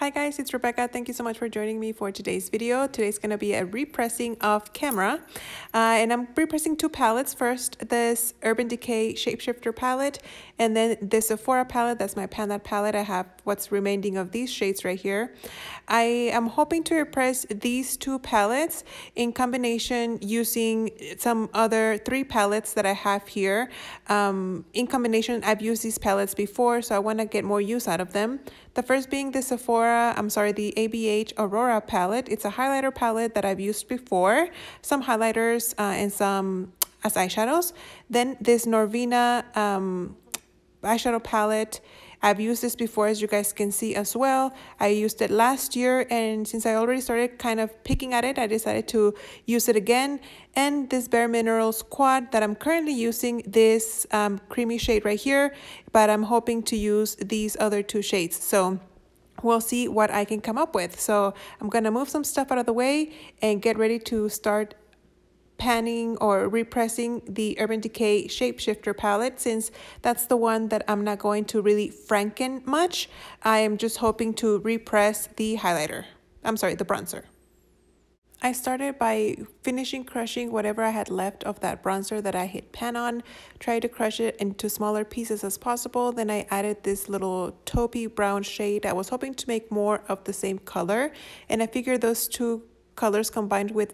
Hi guys, it's Rebecca. Thank you so much for joining me for today's video. Today's going to be a repressing of camera. And I'm repressing two palettes. First, this Urban Decay Shapeshifter palette, and then this Sephora palette. That's my Pan That palette. I have what's remaining of these shades right here. I am hoping to repress these two palettes in combination using some other three palettes that I have here. In combination, I've used these palettes before, so I want to get more use out of them. The first being the the ABH Aurora palette. It's a highlighter palette that I've used before, some highlighters and some as eyeshadows. Then this Norvina eyeshadow palette. I've used this before, as you guys can see as well. I used it last year, and since I already started kind of picking at it, I decided to use it again. And this Bare Minerals quad that I'm currently using, this creamy shade right here, but I'm hoping to use these other two shades. So we'll see what I can come up with. So I'm gonna move some stuff out of the way and get ready to start panning or repressing the Urban Decay Shapeshifter palette, since that's the one that I'm not going to really franken much. I am just hoping to repress the highlighter. I'm sorry, the bronzer. I started by finishing crushing whatever I had left of that bronzer that I hit pan on, tried to crush it into smaller pieces as possible. Then I added this little taupey brown shade. I was hoping to make more of the same color, and I figured those two colors combined with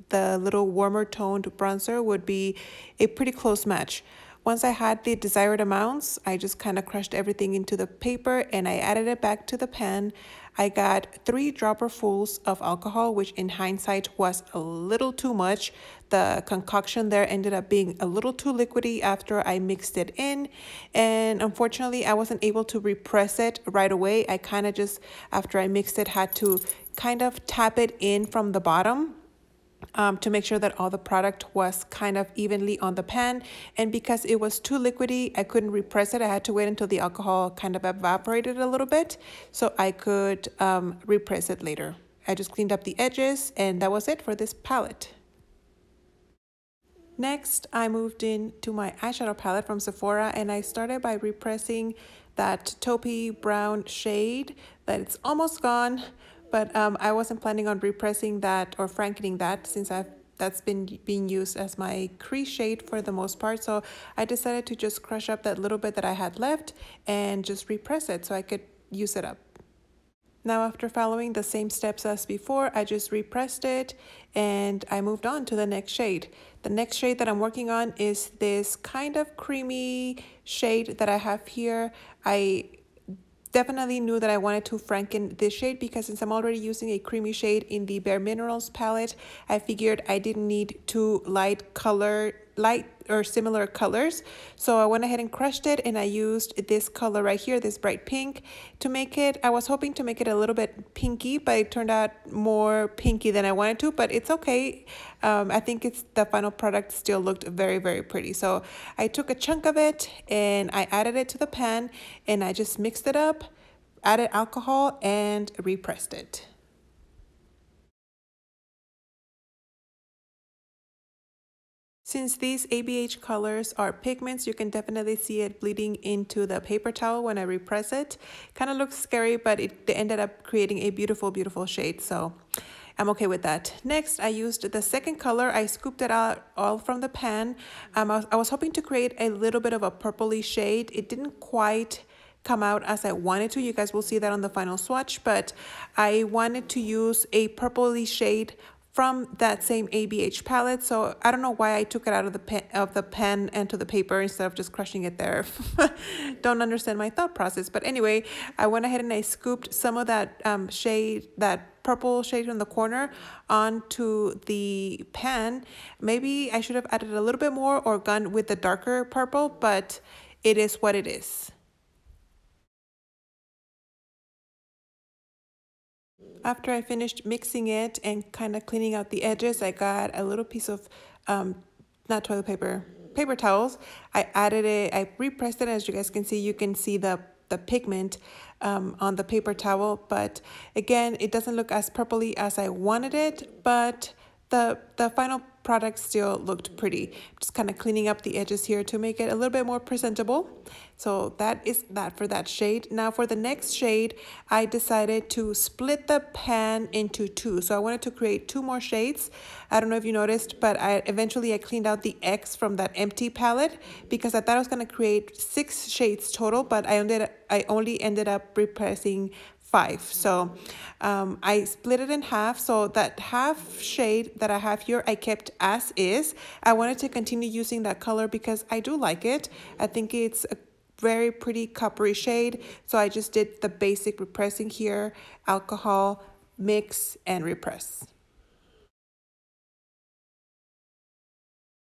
the little warmer toned bronzer would be a pretty close match. Once I had the desired amounts, I just kind of crushed everything into the paper and I added it back to the pan. I got 3 dropperfuls of alcohol, which in hindsight was a little too much. The concoction there ended up being a little too liquidy after I mixed it in. And unfortunately, I wasn't able to repress it right away. I kind of just, after I mixed it, had to kind of tap it in from the bottom. To make sure that all the product was kind of evenly on the pan. And because it was too liquidy, I couldn't repress it. I had to wait until the alcohol kind of evaporated a little bit so I could repress it later. I just cleaned up the edges, and that was it for this palette. Next, I moved into my eyeshadow palette from Sephora, and I started by repressing that taupey brown shade that it's almost gone. But I wasn't planning on repressing that or frankening that, since that's been being used as my crease shade for the most part. So I decided to just crush up that little bit that I had left and just repress it so I could use it up. Now, after following the same steps as before, I just repressed it and I moved on to the next shade. The next shade that I'm working on is this kind of creamy shade that I have here. I definitely knew that I wanted to franken this shade because since I'm already using a creamy shade in the Bare Minerals palette, I figured I didn't need two light or similar colors. So I went ahead and crushed it, and I used this color right here, this bright pink, to make it. I was hoping to make it a little bit pinky, but it turned out more pinky than I wanted to, but it's okay. I think the final product still looked very, very pretty. So I took a chunk of it and I added it to the pan, and I just mixed it up, added alcohol, and repressed it. Since these ABH colors are pigments, you can definitely see it bleeding into the paper towel when I repress it. Kind of looks scary, but they ended up creating a beautiful, beautiful shade. So I'm okay with that. Next, I used the second color. I scooped it out all from the pan. I was hoping to create a little bit of a purpley shade. It didn't quite come out as I wanted to. You guys will see that on the final swatch, but I wanted to use a purpley shade from that same ABH palette. So I don't know why I took it out of the pen and to the paper instead of just crushing it there. Don't understand my thought process. But anyway, I went ahead and I scooped some of that shade, that purple shade in the corner, onto the pan. Maybe I should have added a little bit more or gone with the darker purple, but it is what it is. After I finished mixing it and kind of cleaning out the edges, I got a little piece of, not toilet paper, paper towels. I added it, I repressed it. As you guys can see, you can see the pigment on the paper towel. But again, it doesn't look as purpley as I wanted it, but the final product still looked pretty. Just kind of cleaning up the edges here to make it a little bit more presentable. So that is that for that shade. Now for the next shade, I decided to split the pan into two. So I wanted to create two more shades. I don't know if you noticed, but eventually I cleaned out the X from that empty palette because I thought I was going to create 6 shades total, but I only ended up repressing 5. So I split it in half. So that half shade that I have here, I kept as is. I wanted to continue using that color because I do like it. I think it's a very pretty coppery shade. So I just did the basic repressing here, alcohol, mix, and repress.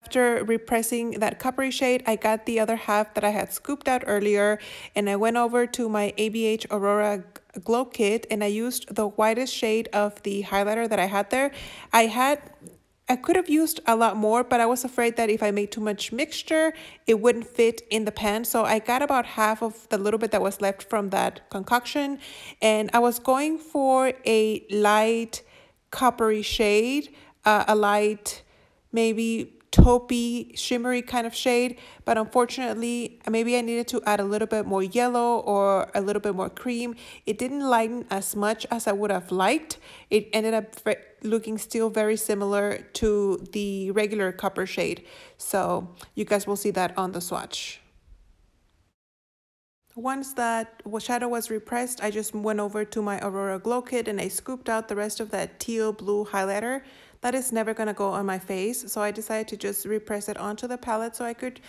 After repressing that coppery shade, I got the other half that I had scooped out earlier, and I went over to my ABH Aurora Glow Kit and I used the whitest shade of the highlighter that I had there. I could have used a lot more, but I was afraid that if I made too much mixture, it wouldn't fit in the pan. So I got about half of the little bit that was left from that concoction, and I was going for a light coppery shade, a light maybe taupey shimmery kind of shade, but unfortunately maybe I needed to add a little bit more yellow or a little bit more cream. It didn't lighten as much as I would have liked. It ended up looking still very similar to the regular copper shade, so you guys will see that on the swatch. Once that shadow was repressed, I just went over to my Aurora Glow Kit and I scooped out the rest of that teal blue highlighter. That is never going to go on my face, so I decided to just repress it onto the palette so I could,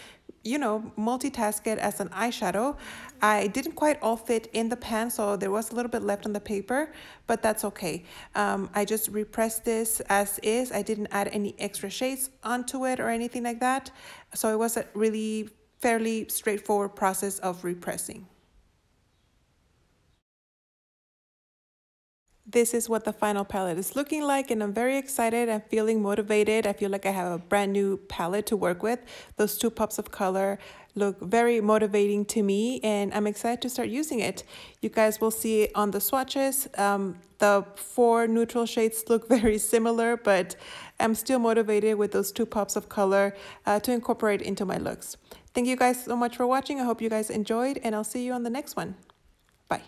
you know, multitask it as an eyeshadow. I didn't quite all fit in the pan, so there was a little bit left on the paper, but that's okay. I just repressed this as is. I didn't add any extra shades onto it or anything like that, so it was a really fairly straightforward process of repressing. This is what the final palette is looking like, and I'm very excited. I'm feeling motivated. I feel like I have a brand new palette to work with. Those 2 pops of color look very motivating to me, and I'm excited to start using it. You guys will see it on the swatches. The 4 neutral shades look very similar, but I'm still motivated with those 2 pops of color to incorporate into my looks. Thank you guys so much for watching. I hope you guys enjoyed, and I'll see you on the next one. Bye.